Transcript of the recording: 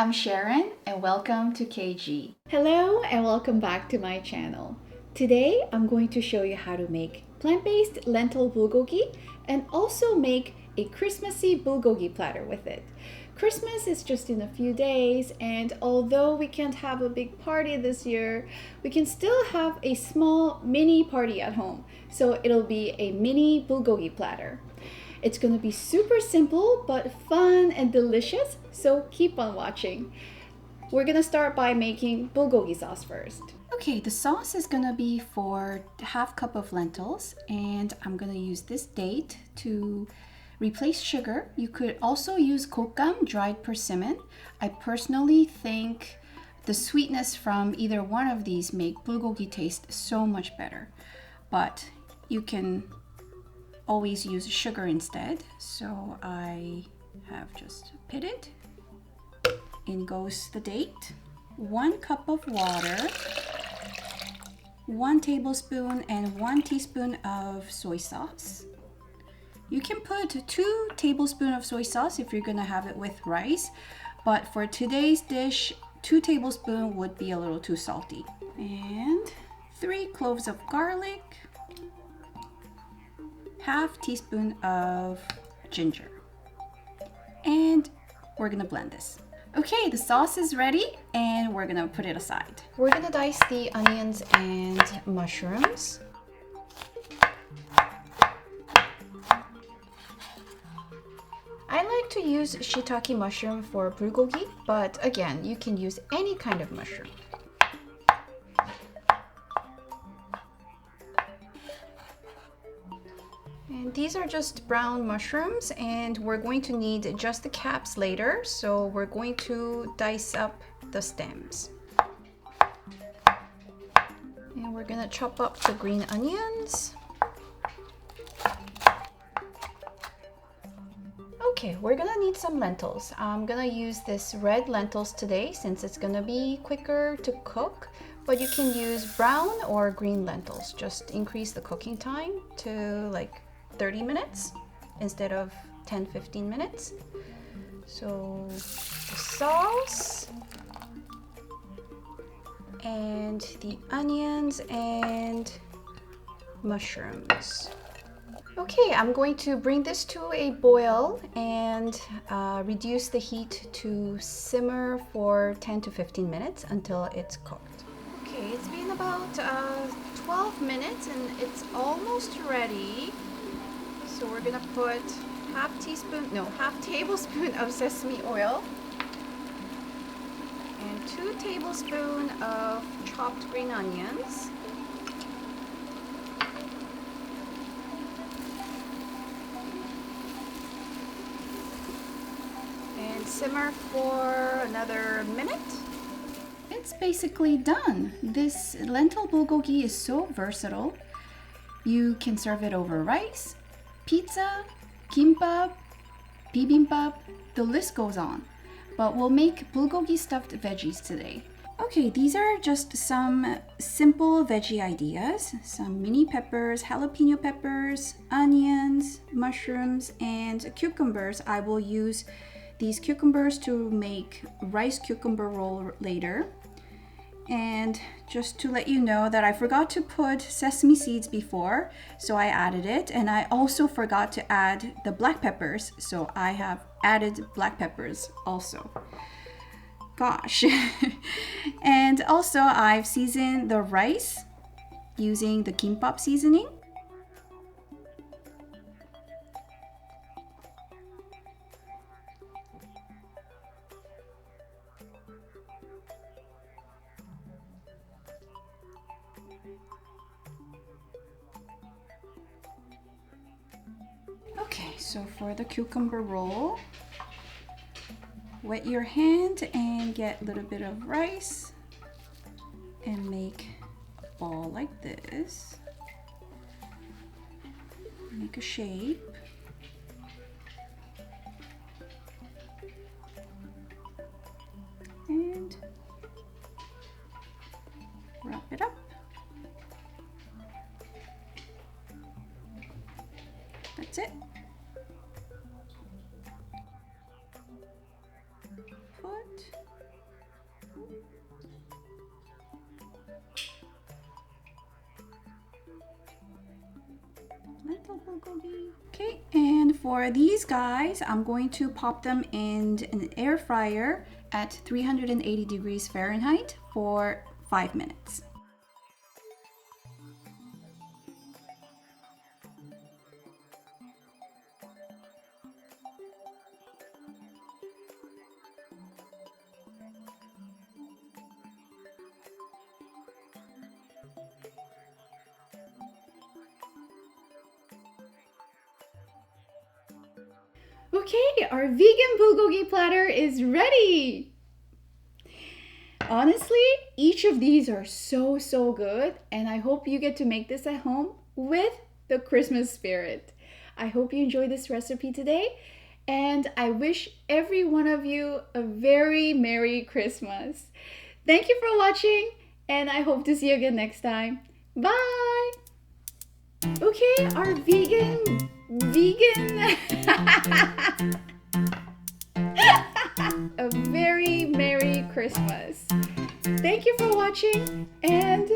I'm Sharon and welcome to KG. Hello and welcome back to my channel. Today I'm going to show you how to make plant-based lentil bulgogi and also make a Christmassy bulgogi platter with it. Christmas is just in a few days, and although we can't have a big party this year, we can still have a small mini party at home. So it'll be a mini bulgogi platter. It's gonna be super simple but fun and delicious, so keep on watching. We're gonna start by making bulgogi sauce first. Okay, the sauce is gonna be for half cup of lentils, and I'm gonna use this date to replace sugar. You could also use kokam, dried persimmon. I personally think the sweetness from either one of these make bulgogi taste so much better, but you can always use sugar instead. So I have just pitted. In goes the date. 1 cup of water, 1 tablespoon and 1 teaspoon of soy sauce. You can put 2 tablespoons of soy sauce if you're gonna have it with rice, but for today's dish, 2 tablespoons would be a little too salty. And 3 cloves of garlic, half teaspoon of ginger. And we're gonna blend this. Okay, the sauce is ready and we're gonna put it aside. We're gonna dice the onions and mushrooms. I like to use shiitake mushroom for bulgogi, but again, you can use any kind of mushroom. And these are just brown mushrooms, and we're going to need just the caps later, so we're going to dice up the stems. And we're gonna chop up the green onions. Okay, we're gonna need some lentils. I'm gonna use this red lentils today since it's gonna be quicker to cook, but you can use brown or green lentils. Just increase the cooking time to like 30 minutes instead of 10-15 minutes. So the sauce and the onions and mushrooms. Okay, I'm going to bring this to a boil and reduce the heat to simmer for 10-15 minutes until it's cooked. Okay, it's been about 12 minutes and it's almost ready. So we're gonna put half tablespoon of sesame oil and 2 tablespoons of chopped green onions. And simmer for another minute. It's basically done. This lentil bulgogi is so versatile. You can serve it over rice, pizza, kimbap, bibimbap, the list goes on. But we'll make bulgogi stuffed veggies today. Okay, these are just some simple veggie ideas. Some mini peppers, jalapeno peppers, onions, mushrooms, and cucumbers. I will use these cucumbers to make rice cucumber roll later. And just to let you know that I forgot to put sesame seeds before, so I added it. And I also forgot to add the black peppers, so I have added black peppers also. Gosh. And also I've seasoned the rice using the kimbap seasoning. Okay, so for the cucumber roll, wet your hand and get a little bit of rice and make a ball like this. Make a shape. And wrap it up. That's it. Put Lentil bulgogi. Okay, and for these guys, I'm going to pop them in an air fryer at 380 degrees Fahrenheit for 5 minutes. Okay, our vegan bulgogi platter is ready. Honestly, each of these are so good, and I hope you get to make this at home with the Christmas spirit. I hope you enjoyed this recipe today, and I wish every one of you a very Merry Christmas. Thank you for watching, and I hope to see you again next time. Bye! Okay, our vegan a very Merry Christmas. Thank you for watching, and